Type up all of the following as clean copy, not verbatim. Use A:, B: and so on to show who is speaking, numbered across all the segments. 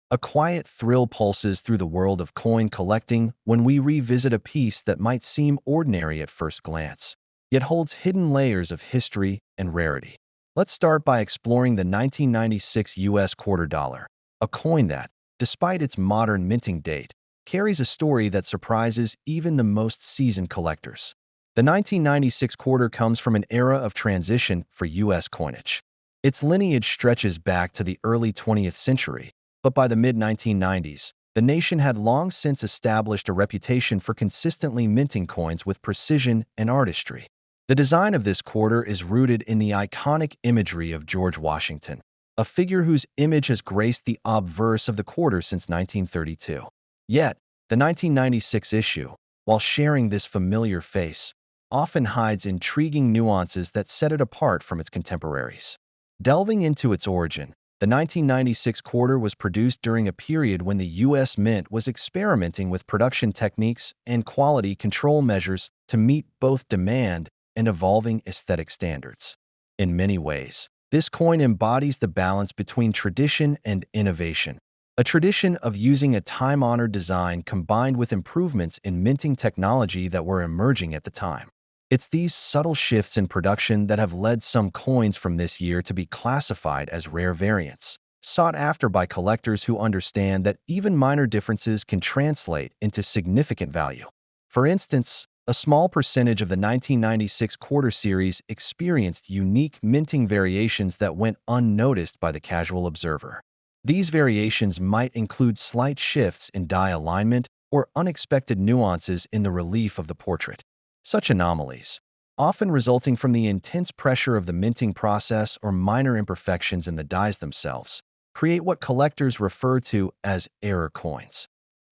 A: A quiet thrill pulses through the world of coin collecting when we revisit a piece that might seem ordinary at first glance, yet holds hidden layers of history and rarity. Let's start by exploring the 1996 US quarter dollar, a coin that, despite its modern minting date, carries a story that surprises even the most seasoned collectors. The 1996 quarter comes from an era of transition for US coinage. Its lineage stretches back to the early 20th century, but by the mid-1990s, the nation had long since established a reputation for consistently minting coins with precision and artistry. The design of this quarter is rooted in the iconic imagery of George Washington, a figure whose image has graced the obverse of the quarter since 1932. Yet, the 1996 issue, while sharing this familiar face, often hides intriguing nuances that set it apart from its contemporaries. Delving into its origin, the 1996 quarter was produced during a period when the U.S. Mint was experimenting with production techniques and quality control measures to meet both demand and evolving aesthetic standards. In many ways, this coin embodies the balance between tradition and innovation, a tradition of using a time-honored design combined with improvements in minting technology that were emerging at the time. It's these subtle shifts in production that have led some coins from this year to be classified as rare variants, sought after by collectors who understand that even minor differences can translate into significant value. For instance, a small percentage of the 1996 quarter series experienced unique minting variations that went unnoticed by the casual observer. These variations might include slight shifts in die alignment or unexpected nuances in the relief of the portrait. Such anomalies, often resulting from the intense pressure of the minting process or minor imperfections in the dies themselves, create what collectors refer to as error coins.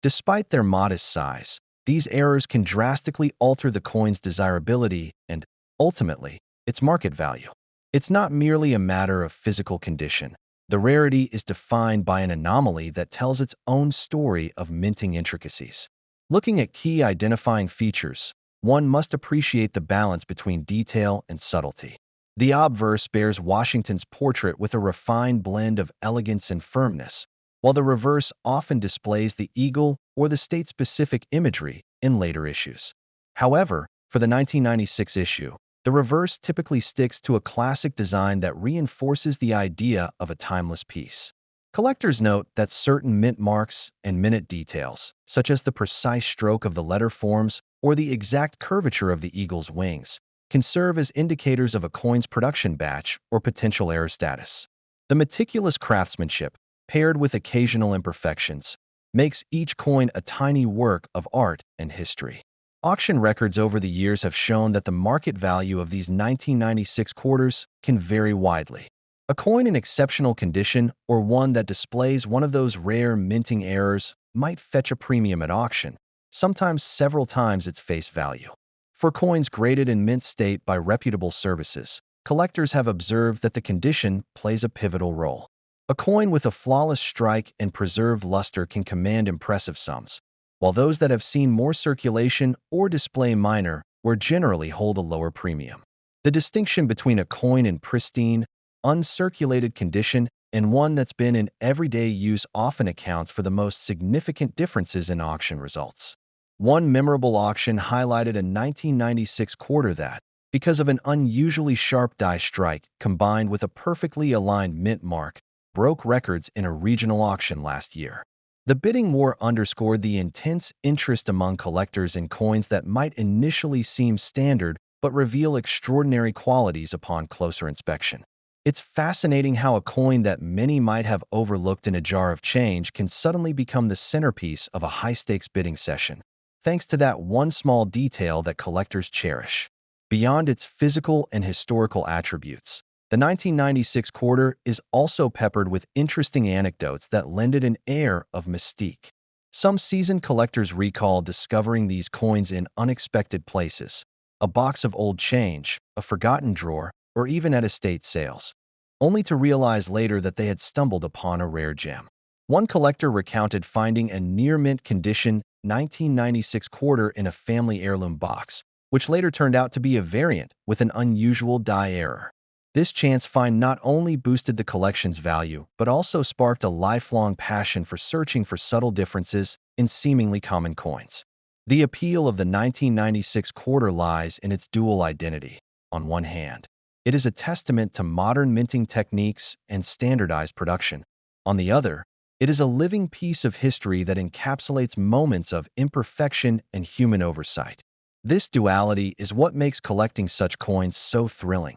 A: Despite their modest size, these errors can drastically alter the coin's desirability and, ultimately, its market value. It's not merely a matter of physical condition. The rarity is defined by an anomaly that tells its own story of minting intricacies. Looking at key identifying features, one must appreciate the balance between detail and subtlety. The obverse bears Washington's portrait with a refined blend of elegance and firmness, while the reverse often displays the eagle or the state-specific imagery in later issues. However, for the 1996 issue, the reverse typically sticks to a classic design that reinforces the idea of a timeless piece. Collectors note that certain mint marks and minute details, such as the precise stroke of the letter forms or the exact curvature of the eagle's wings, can serve as indicators of a coin's production batch or potential error status. The meticulous craftsmanship, paired with occasional imperfections, makes each coin a tiny work of art and history. Auction records over the years have shown that the market value of these 1996 quarters can vary widely. A coin in exceptional condition or one that displays one of those rare minting errors might fetch a premium at auction, sometimes several times its face value. For coins graded in mint state by reputable services, collectors have observed that the condition plays a pivotal role. A coin with a flawless strike and preserved luster can command impressive sums, while those that have seen more circulation or display minor wear generally hold a lower premium. The distinction between a coin in pristine, uncirculated condition and one that's been in everyday use often accounts for the most significant differences in auction results. One memorable auction highlighted a 1996 quarter that, because of an unusually sharp die strike combined with a perfectly aligned mint mark, broke records in a regional auction last year. The bidding war underscored the intense interest among collectors in coins that might initially seem standard but reveal extraordinary qualities upon closer inspection. It's fascinating how a coin that many might have overlooked in a jar of change can suddenly become the centerpiece of a high-stakes bidding session, thanks to that one small detail that collectors cherish. Beyond its physical and historical attributes, the 1996 quarter is also peppered with interesting anecdotes that lend it an air of mystique. Some seasoned collectors recall discovering these coins in unexpected places, a box of old change, a forgotten drawer, or even at estate sales, only to realize later that they had stumbled upon a rare gem. One collector recounted finding a near-mint condition 1996 quarter in a family heirloom box, which later turned out to be a variant with an unusual die error. This chance find not only boosted the collection's value, but also sparked a lifelong passion for searching for subtle differences in seemingly common coins. The appeal of the 1996 quarter lies in its dual identity. On one hand, it is a testament to modern minting techniques and standardized production. On the other, it is a living piece of history that encapsulates moments of imperfection and human oversight. This duality is what makes collecting such coins so thrilling.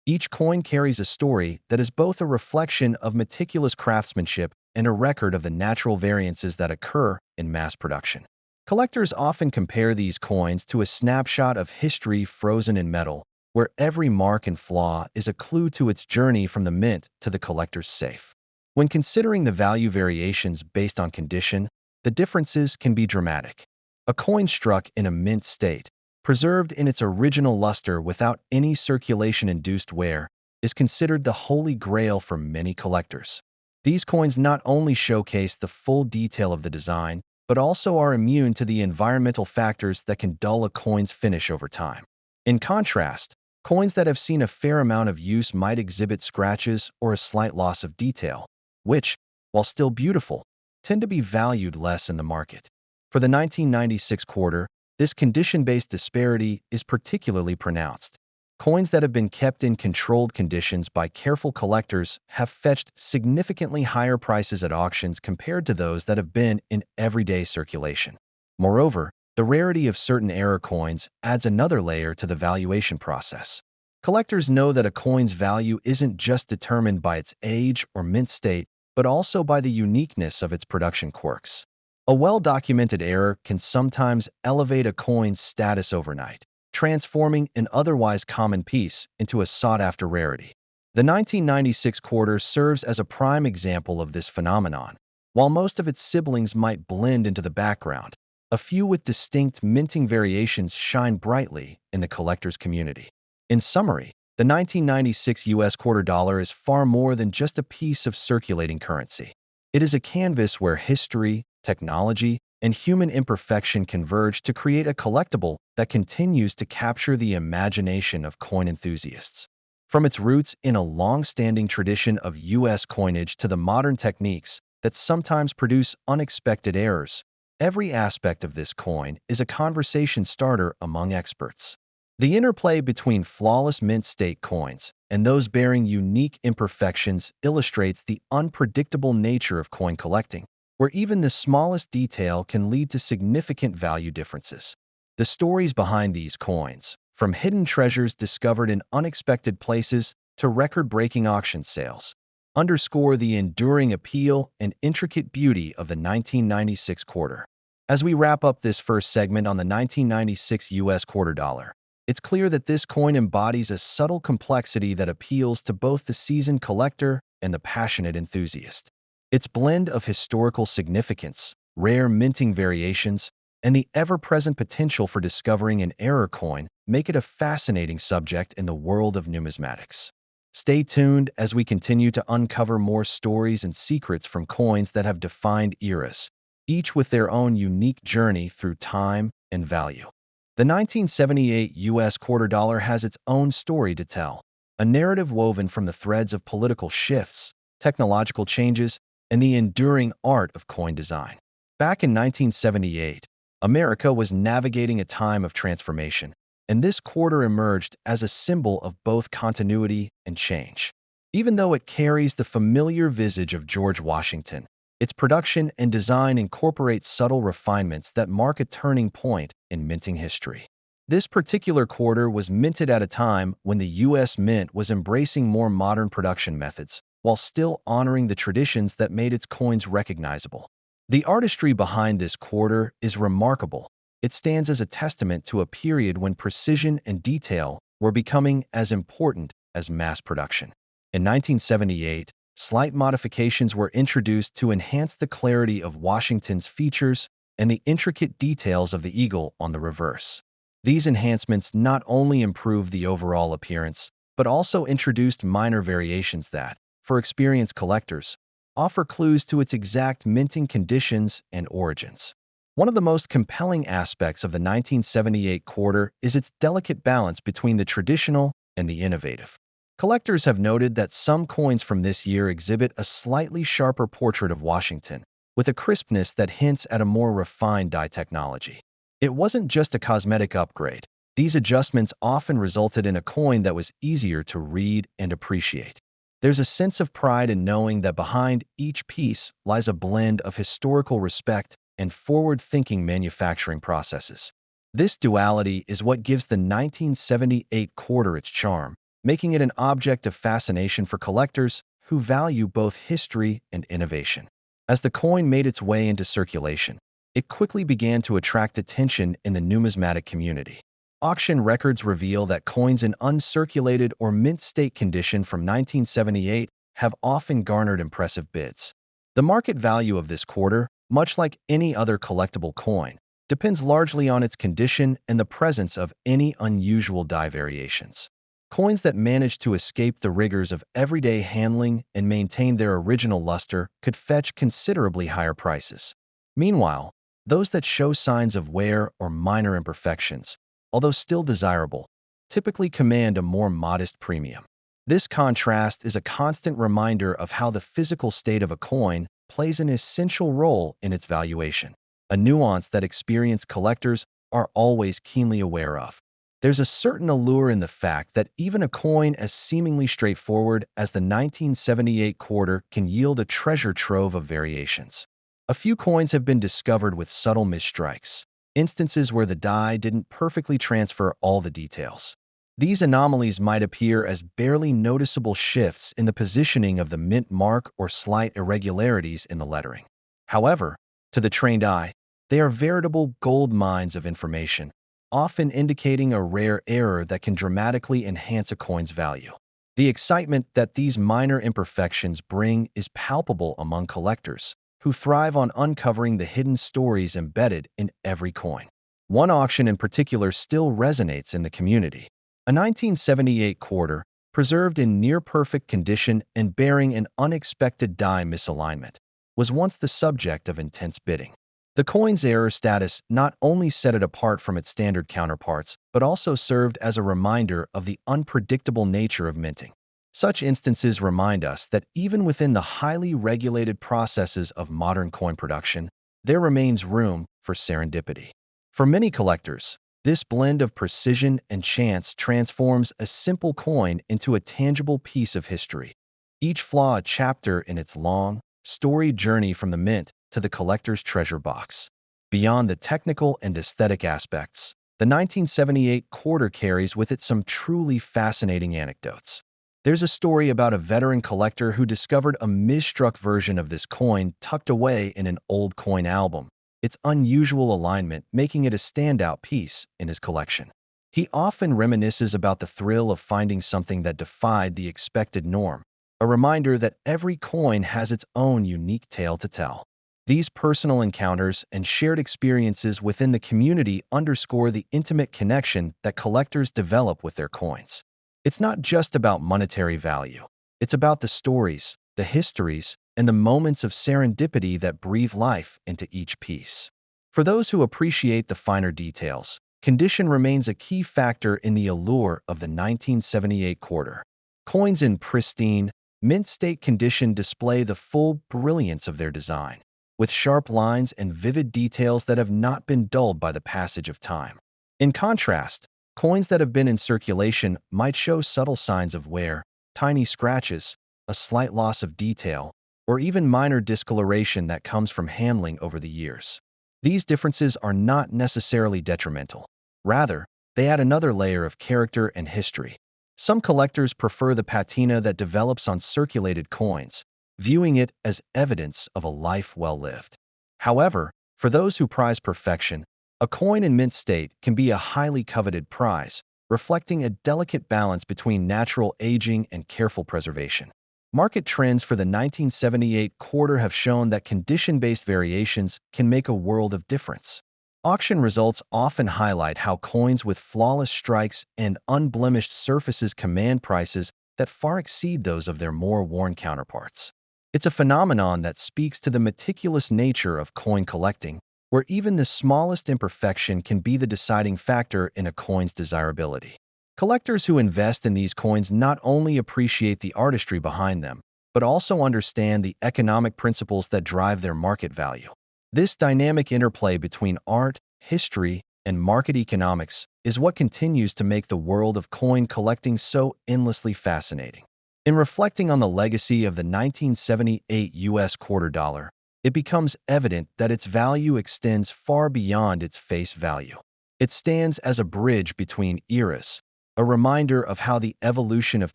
A: Each coin carries a story that is both a reflection of meticulous craftsmanship and a record of the natural variances that occur in mass production. Collectors often compare these coins to a snapshot of history frozen in metal, where every mark and flaw is a clue to its journey from the mint to the collector's safe. When considering the value variations based on condition, the differences can be dramatic. A coin struck in a mint state, preserved in its original luster without any circulation-induced wear, is considered the holy grail for many collectors. These coins not only showcase the full detail of the design, but also are immune to the environmental factors that can dull a coin's finish over time. In contrast, coins that have seen a fair amount of use might exhibit scratches or a slight loss of detail, which, while still beautiful, tend to be valued less in the market. For the 1996 quarter, this condition-based disparity is particularly pronounced. Coins that have been kept in controlled conditions by careful collectors have fetched significantly higher prices at auctions compared to those that have been in everyday circulation. Moreover, the rarity of certain error coins adds another layer to the valuation process. Collectors know that a coin's value isn't just determined by its age or mint state, but also by the uniqueness of its production quirks. A well-documented error can sometimes elevate a coin's status overnight, transforming an otherwise common piece into a sought-after rarity. The 1996 quarter serves as a prime example of this phenomenon. While most of its siblings might blend into the background, a few with distinct minting variations shine brightly in the collector's community. In summary, the 1996 US quarter dollar is far more than just a piece of circulating currency. It is a canvas where history, technology, and human imperfection converge to create a collectible that continues to capture the imagination of coin enthusiasts. From its roots in a long-standing tradition of U.S. coinage to the modern techniques that sometimes produce unexpected errors, every aspect of this coin is a conversation starter among experts. The interplay between flawless mint state coins and those bearing unique imperfections illustrates the unpredictable nature of coin collecting, where even the smallest detail can lead to significant value differences. The stories behind these coins, from hidden treasures discovered in unexpected places to record-breaking auction sales, underscore the enduring appeal and intricate beauty of the 1996 quarter. As we wrap up this first segment on the 1996 US quarter dollar, it's clear that this coin embodies a subtle complexity that appeals to both the seasoned collector and the passionate enthusiast. Its blend of historical significance, rare minting variations, and the ever-present potential for discovering an error coin make it a fascinating subject in the world of numismatics. Stay tuned as we continue to uncover more stories and secrets from coins that have defined eras, each with their own unique journey through time and value. The 1978 US quarter dollar has its own story to tell, a narrative woven from the threads of political shifts, technological changes, and the enduring art of coin design. Back in 1978, America was navigating a time of transformation, and this quarter emerged as a symbol of both continuity and change. Even though it carries the familiar visage of George Washington, its production and design incorporate subtle refinements that mark a turning point in minting history. This particular quarter was minted at a time when the U.S. Mint was embracing more modern production methods, while still honoring the traditions that made its coins recognizable. The artistry behind this quarter is remarkable. It stands as a testament to a period when precision and detail were becoming as important as mass production. In 1978, slight modifications were introduced to enhance the clarity of Washington's features and the intricate details of the eagle on the reverse. These enhancements not only improved the overall appearance, but also introduced minor variations that, for experienced collectors, offer clues to its exact minting conditions and origins. One of the most compelling aspects of the 1978 quarter is its delicate balance between the traditional and the innovative. Collectors have noted that some coins from this year exhibit a slightly sharper portrait of Washington, with a crispness that hints at a more refined die technology. It wasn't just a cosmetic upgrade. These adjustments often resulted in a coin that was easier to read and appreciate. There's a sense of pride in knowing that behind each piece lies a blend of historical respect and forward-thinking manufacturing processes. This duality is what gives the 1978 quarter its charm, making it an object of fascination for collectors who value both history and innovation. As the coin made its way into circulation, it quickly began to attract attention in the numismatic community. Auction records reveal that coins in uncirculated or mint state condition from 1978 have often garnered impressive bids. The market value of this quarter, much like any other collectible coin, depends largely on its condition and the presence of any unusual die variations. Coins that manage to escape the rigors of everyday handling and maintain their original luster could fetch considerably higher prices. Meanwhile, those that show signs of wear or minor imperfections, although still desirable, typically command a more modest premium. This contrast is a constant reminder of how the physical state of a coin plays an essential role in its valuation, a nuance that experienced collectors are always keenly aware of. There's a certain allure in the fact that even a coin as seemingly straightforward as the 1978 quarter can yield a treasure trove of variations. A few coins have been discovered with subtle misstrikes, instances where the die didn't perfectly transfer all the details. These anomalies might appear as barely noticeable shifts in the positioning of the mint mark or slight irregularities in the lettering. However, to the trained eye, they are veritable gold mines of information, often indicating a rare error that can dramatically enhance a coin's value. The excitement that these minor imperfections bring is palpable among collectors, who thrive on uncovering the hidden stories embedded in every coin. One auction in particular still resonates in the community. A 1978 quarter, preserved in near-perfect condition and bearing an unexpected die misalignment, was once the subject of intense bidding. The coin's error status not only set it apart from its standard counterparts, but also served as a reminder of the unpredictable nature of minting. Such instances remind us that even within the highly regulated processes of modern coin production, there remains room for serendipity. For many collectors, this blend of precision and chance transforms a simple coin into a tangible piece of history, each flaw a chapter in its long, storied journey from the mint to the collector's treasure box. Beyond the technical and aesthetic aspects, the 1978 quarter carries with it some truly fascinating anecdotes. There's a story about a veteran collector who discovered a misstruck version of this coin tucked away in an old coin album, its unusual alignment making it a standout piece in his collection. He often reminisces about the thrill of finding something that defied the expected norm, a reminder that every coin has its own unique tale to tell. These personal encounters and shared experiences within the community underscore the intimate connection that collectors develop with their coins. It's not just about monetary value. It's about the stories, the histories, and the moments of serendipity that breathe life into each piece. For those who appreciate the finer details, condition remains a key factor in the allure of the 1978 quarter. Coins in pristine, mint state condition display the full brilliance of their design, with sharp lines and vivid details that have not been dulled by the passage of time. In contrast, coins that have been in circulation might show subtle signs of wear, tiny scratches, a slight loss of detail, or even minor discoloration that comes from handling over the years. These differences are not necessarily detrimental. Rather, they add another layer of character and history. Some collectors prefer the patina that develops on circulated coins, viewing it as evidence of a life well lived. However, for those who prize perfection, a coin in mint state can be a highly coveted prize, reflecting a delicate balance between natural aging and careful preservation. Market trends for the 1978 quarter have shown that condition-based variations can make a world of difference. Auction results often highlight how coins with flawless strikes and unblemished surfaces command prices that far exceed those of their more worn counterparts. It's a phenomenon that speaks to the meticulous nature of coin collecting, where even the smallest imperfection can be the deciding factor in a coin's desirability. Collectors who invest in these coins not only appreciate the artistry behind them, but also understand the economic principles that drive their market value. This dynamic interplay between art, history, and market economics is what continues to make the world of coin collecting so endlessly fascinating. In reflecting on the legacy of the 1978 US quarter dollar, it becomes evident that its value extends far beyond its face value. It stands as a bridge between eras, a reminder of how the evolution of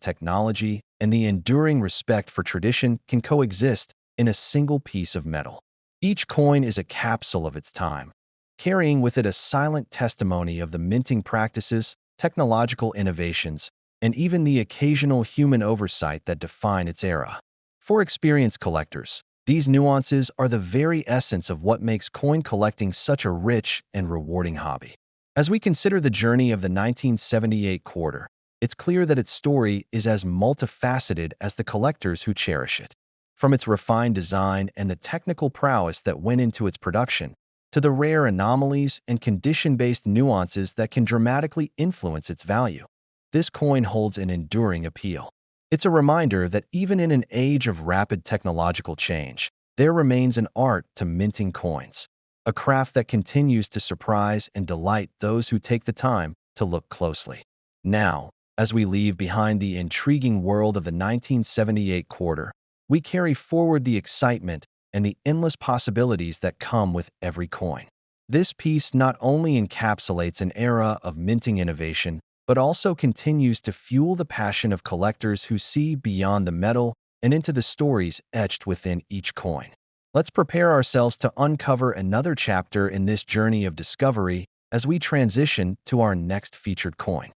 A: technology and the enduring respect for tradition can coexist in a single piece of metal. Each coin is a capsule of its time, carrying with it a silent testimony of the minting practices, technological innovations, and even the occasional human oversight that define its era. For experienced collectors, these nuances are the very essence of what makes coin collecting such a rich and rewarding hobby. As we consider the journey of the 1978 quarter, it's clear that its story is as multifaceted as the collectors who cherish it. From its refined design and the technical prowess that went into its production, to the rare anomalies and condition-based nuances that can dramatically influence its value, this coin holds an enduring appeal. It's a reminder that even in an age of rapid technological change, there remains an art to minting coins, a craft that continues to surprise and delight those who take the time to look closely. Now, as we leave behind the intriguing world of the 1978 quarter, we carry forward the excitement and the endless possibilities that come with every coin. This piece not only encapsulates an era of minting innovation, but also continues to fuel the passion of collectors who see beyond the metal and into the stories etched within each coin. Let's prepare ourselves to uncover another chapter in this journey of discovery as we transition to our next featured coin.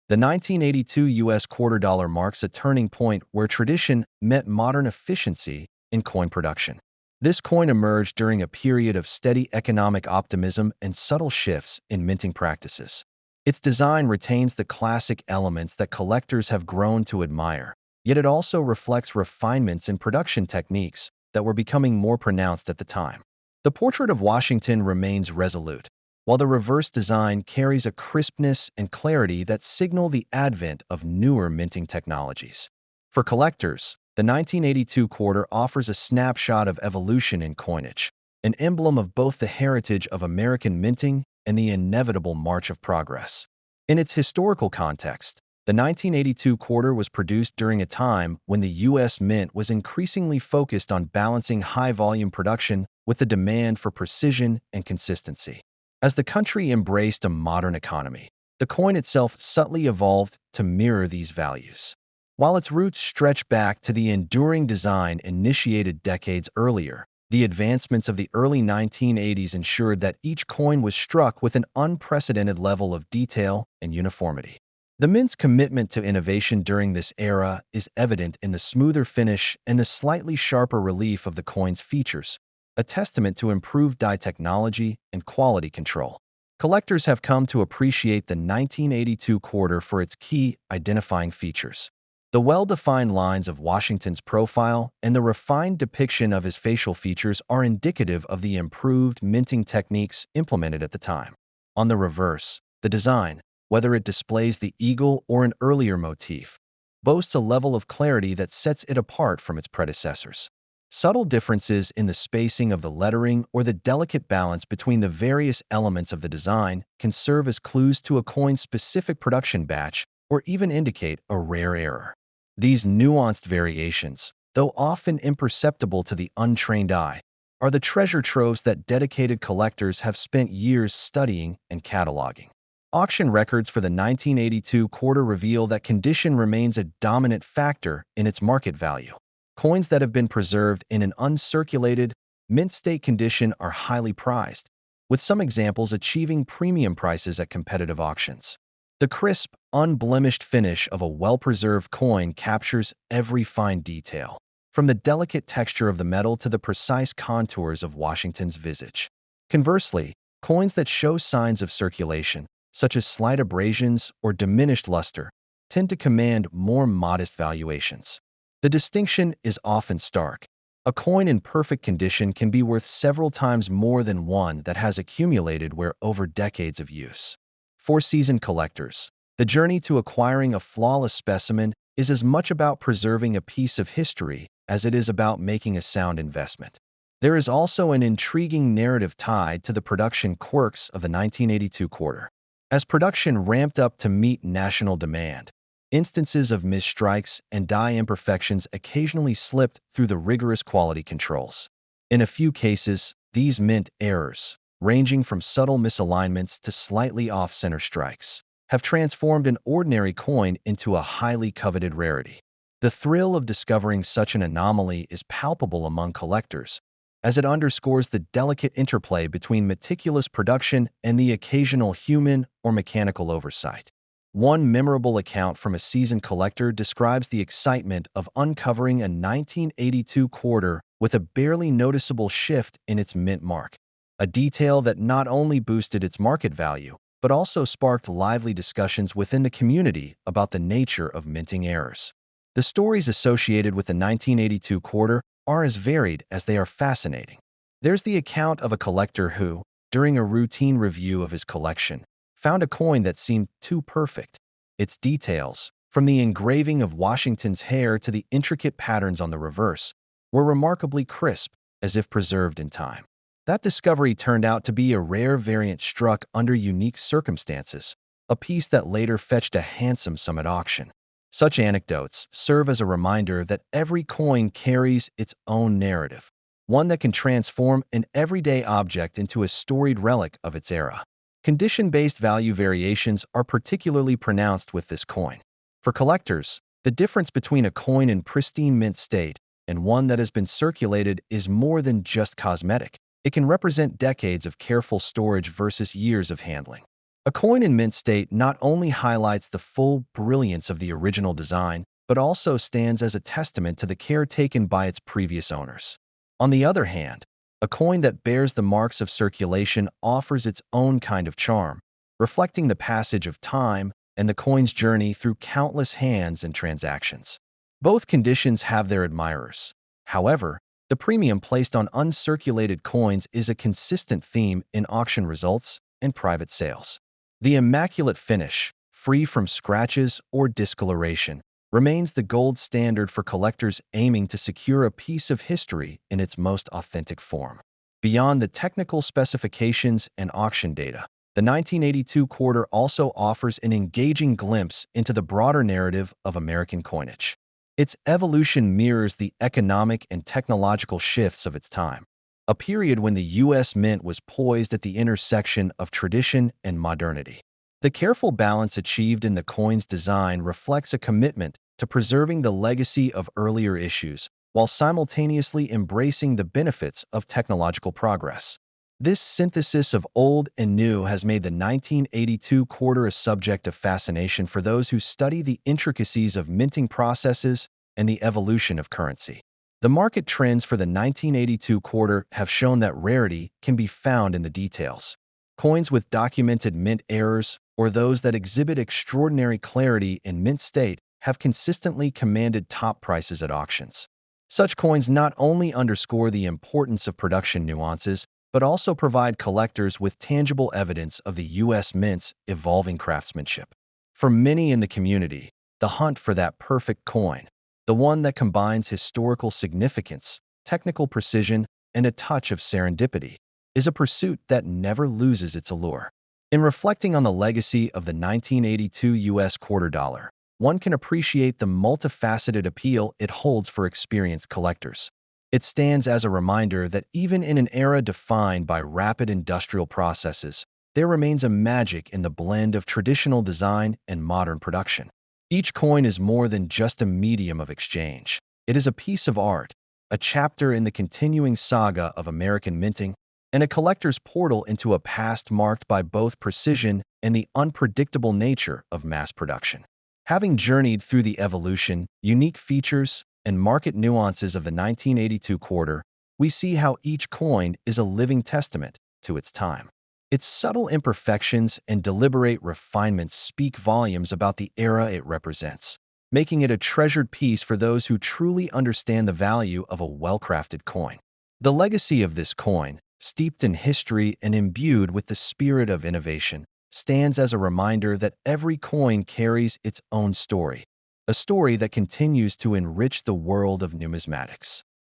A: The 1982 US quarter dollar marks a turning point where tradition met modern efficiency in coin production. This coin emerged during a period of steady economic optimism and subtle shifts in minting practices. Its design retains the classic elements that collectors have grown to admire, yet it also reflects refinements in production techniques that were becoming more pronounced at the time. The portrait of Washington remains resolute, while the reverse design carries a crispness and clarity that signal the advent of newer minting technologies. For collectors, the 1982 quarter offers a snapshot of evolution in coinage, an emblem of both the heritage of American minting and the inevitable march of progress. In its historical context, the 1982 quarter was produced during a time when the U.S. Mint was increasingly focused on balancing high-volume production with the demand for precision and consistency. As the country embraced a modern economy, the coin itself subtly evolved to mirror these values. While its roots stretch back to the enduring design initiated decades earlier, the advancements of the early 1980s ensured that each coin was struck with an unprecedented level of detail and uniformity. The Mint's commitment to innovation during this era is evident in the smoother finish and the slightly sharper relief of the coin's features, a testament to improved die technology and quality control. Collectors have come to appreciate the 1982 quarter for its key identifying features. The well-defined lines of Washington's profile and the refined depiction of his facial features are indicative of the improved minting techniques implemented at the time. On the reverse, the design, whether it displays the eagle or an earlier motif, boasts a level of clarity that sets it apart from its predecessors. Subtle differences in the spacing of the lettering or the delicate balance between the various elements of the design can serve as clues to a coin's specific production batch or even indicate a rare error. These nuanced variations, though often imperceptible to the untrained eye, are the treasure troves that dedicated collectors have spent years studying and cataloging. Auction records for the 1982 quarter reveal that condition remains a dominant factor in its market value. Coins that have been preserved in an uncirculated, mint-state condition are highly prized, with some examples achieving premium prices at competitive auctions. The crisp, unblemished finish of a well-preserved coin captures every fine detail, from the delicate texture of the metal to the precise contours of Washington's visage. Conversely, coins that show signs of circulation, such as slight abrasions or diminished luster, tend to command more modest valuations. The distinction is often stark. A coin in perfect condition can be worth several times more than one that has accumulated wear over decades of use. For seasoned collectors, The journey to acquiring a flawless specimen is as much about preserving a piece of history as it is about making a sound investment. There is also an intriguing narrative tied to the production quirks of the 1982 quarter. As production ramped up to meet national demand, instances of misstrikes and die imperfections occasionally slipped through the rigorous quality controls. In a few cases, these mint errors, ranging from subtle misalignments to slightly off-center strikes, have transformed an ordinary coin into a highly coveted rarity. The thrill of discovering such an anomaly is palpable among collectors, as it underscores the delicate interplay between meticulous production and the occasional human or mechanical oversight. One memorable account from a seasoned collector describes the excitement of uncovering a 1982 quarter with a barely noticeable shift in its mint mark, a detail that not only boosted its market value, but also sparked lively discussions within the community about the nature of minting errors. The stories associated with the 1982 quarter are as varied as they are fascinating. There's the account of a collector who, during a routine review of his collection, found a coin that seemed too perfect. Its details, from the engraving of Washington's hair to the intricate patterns on the reverse, were remarkably crisp, as if preserved in time. That discovery turned out to be a rare variant struck under unique circumstances, a piece that later fetched a handsome sum at auction. Such anecdotes serve as a reminder that every coin carries its own narrative, one that can transform an everyday object into a storied relic of its era. Condition-based value variations are particularly pronounced with this coin. For collectors, the difference between a coin in pristine mint state and one that has been circulated is more than just cosmetic. It can represent decades of careful storage versus years of handling. A coin in mint state not only highlights the full brilliance of the original design, but also stands as a testament to the care taken by its previous owners. On the other hand, a coin that bears the marks of circulation offers its own kind of charm, reflecting the passage of time and the coin's journey through countless hands and transactions. Both conditions have their admirers. However, the premium placed on uncirculated coins is a consistent theme in auction results and private sales. The immaculate finish, free from scratches or discoloration, remains the gold standard for collectors aiming to secure a piece of history in its most authentic form. Beyond the technical specifications and auction data, the 1982 quarter also offers an engaging glimpse into the broader narrative of American coinage. Its evolution mirrors the economic and technological shifts of its time, a period when the U.S. Mint was poised at the intersection of tradition and modernity. The careful balance achieved in the coin's design reflects a commitment to preserving the legacy of earlier issues while simultaneously embracing the benefits of technological progress. This synthesis of old and new has made the 1982 quarter a subject of fascination for those who study the intricacies of minting processes and the evolution of currency. The market trends for the 1982 quarter have shown that rarity can be found in the details. Coins with documented mint errors, or those that exhibit extraordinary clarity in mint state, have consistently commanded top prices at auctions. Such coins not only underscore the importance of production nuances, but also provide collectors with tangible evidence of the U.S. Mint's evolving craftsmanship. For many in the community, the hunt for that perfect coin, the one that combines historical significance, technical precision, and a touch of serendipity, is a pursuit that never loses its allure. In reflecting on the legacy of the 1982 U.S. quarter dollar, one can appreciate the multifaceted appeal it holds for experienced collectors. It stands as a reminder that even in an era defined by rapid industrial processes, there remains a magic in the blend of traditional design and modern production. Each coin is more than just a medium of exchange. It is a piece of art, a chapter in the continuing saga of American minting, and a collector's portal into a past marked by both precision and the unpredictable nature of mass production. Having journeyed through the evolution, unique features, and market nuances of the 1982 quarter, we see how each coin is a living testament to its time. Its subtle imperfections and deliberate refinements speak volumes about the era it represents, making it a treasured piece for those who truly understand the value of a well-crafted coin. The legacy of this coin, steeped in history and imbued with the spirit of innovation, stands as a reminder that every coin carries its own story, a story that continues to enrich the world of numismatics.